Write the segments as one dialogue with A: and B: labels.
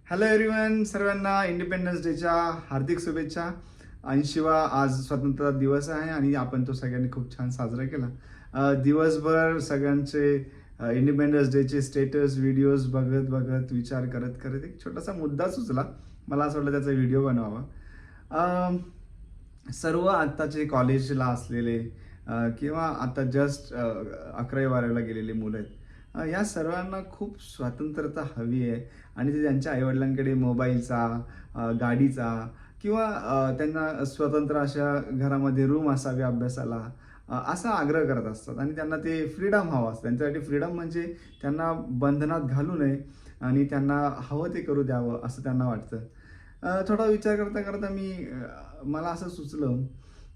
A: Hello everyone, सर्वांना independence डेच्या हार्दिक शुभेच्छा. 80वा आज स्वतंत्रता दिवस आहे आणि आपण तो सगळ्यांनी खूप छान साजरा केला. दिवसभर सगळ्यांचे इंडिपेंडन्स डेचे स्टेटस व्हिडिओज बघत बघत विचार करत करत एक छोटासा मुद्दा सुचला. मला असं वाटलं त्याचा व्हिडिओ बनवावा. अ, सर्व आत्ताचे कॉलेजला असलेले किंवा आता जस्ट 11वी-12वीला गेलेली मुलं आहेत. या सर्वांना खूप स्वतंत्रता हवी आहे आणि ते त्यांच्या आईवडिलांकडे मोबाईलचा, गाडीचा किंवा त्यांना स्वतंत्र अशा घरामध्ये रूम असावी अभ्यासाला, असा आग्रह करत असतात आणि त्यांना ते फ्रीडम हवं असतं. त्यांच्यासाठी फ्रीडम म्हणजे त्यांना बंधनात घालू नये आणि त्यांना हवं ते करू द्यावं असं त्यांना वाटतं. थोडा विचार करता करता मला असं सुचलं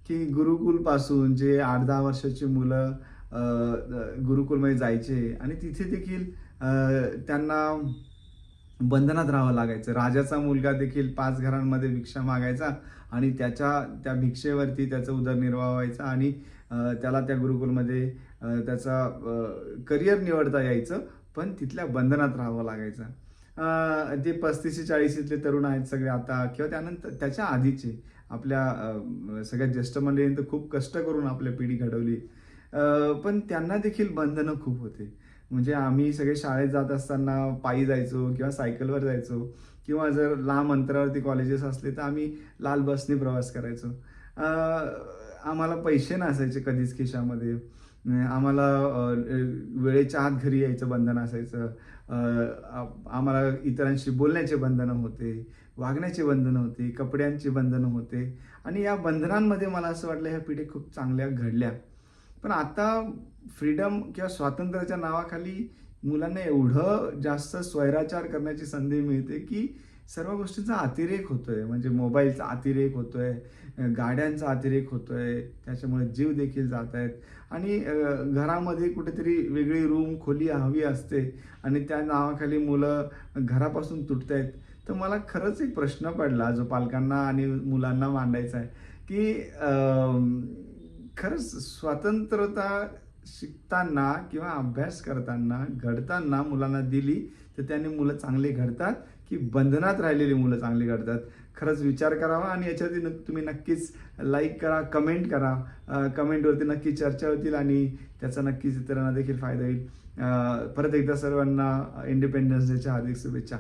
A: की गुरुकुलपासून जे 8-10 वर्षाची मुलं गुरुकुलमध्ये जायचे आणि तिथे देखील त्यांना बंधनात राहावं लागायचं. राजाचा मुलगा देखील 5 घरांमध्ये भिक्षा मागायचा आणि त्या भिक्षेवरती त्याचा उदरनिर्वाह व्हायचा आणि त्याला त्या गुरुकुलमध्ये त्याचा करिअर निवडता यायचं, पण तिथल्या बंधनात राहावं लागायचं. ते 35-40तले तरुण आहेत सगळे आता किंवा त्यानंतर त्याच्या आधीचे आपल्या सगळ्यात ज्येष्ठ मंडळींनी तर खूप कष्ट करून आपली पिढी घडवली. पण त्यांना देखील बंधनं खूप होते. म्हणजे आम्ही सगळे शाळेत जात असताना पायी जायचो किंवा सायकलवर जायचो किंवा जर लांब अंतरावरती कॉलेजेस असले तर आम्ही लाल बसने प्रवास करायचो. आम्हाला पैसे नसायचे कधीच खिशामध्ये. आम्हाला वेळेच्या आत घरी यायचं बंधन असायचं. आम्हाला इतरांशी बोलण्याचे बंधनं होते, वागण्याची बंधनं होती, कपड्यांची बंधनं होते आणि या बंधनांमध्ये मला असं वाटलं ह्या पिढी खूप चांगल्या घडल्या. पण आता फ्रीडम किंवा स्वातंत्र्याच्या नावाखाली मुलांना एवढं जास्त स्वैराचार करण्याची संधी मिळते की सर्व गोष्टींचा अतिरेक होतोय. म्हणजे मोबाईलचा अतिरेक होतोय, गाड्यांचा अतिरेक होतोय, त्याच्यामुळे जीव देखील जात आहेत आणि घरामध्ये कुठेतरी वेगळी रूम खोली हवी असते आणि त्या नावाखाली मुलं घरापासून तुटतायत. तर मला खरंच एक प्रश्न पडला जो पालकांना आणि मुलांना मांडायचा आहे की खरंच स्वतंत्रता शिकताना किंवा अभ्यास करताना, घडताना मुलांना दिली तर त्यांनी मुलं चांगली घडतात की बंधनात राहिलेली मुलं चांगली घडतात? खरंच विचार करावा आणि याच्यावरती तुम्ही नक्कीच लाईक करा, कमेंट करा. कमेंटवरती नक्की चर्चा होतील आणि त्याचा नक्कीच इतरांना देखील फायदा होईल. परत एकदा सर्वांना इंडिपेंडन्स डेच्या हार्दिक शुभेच्छा.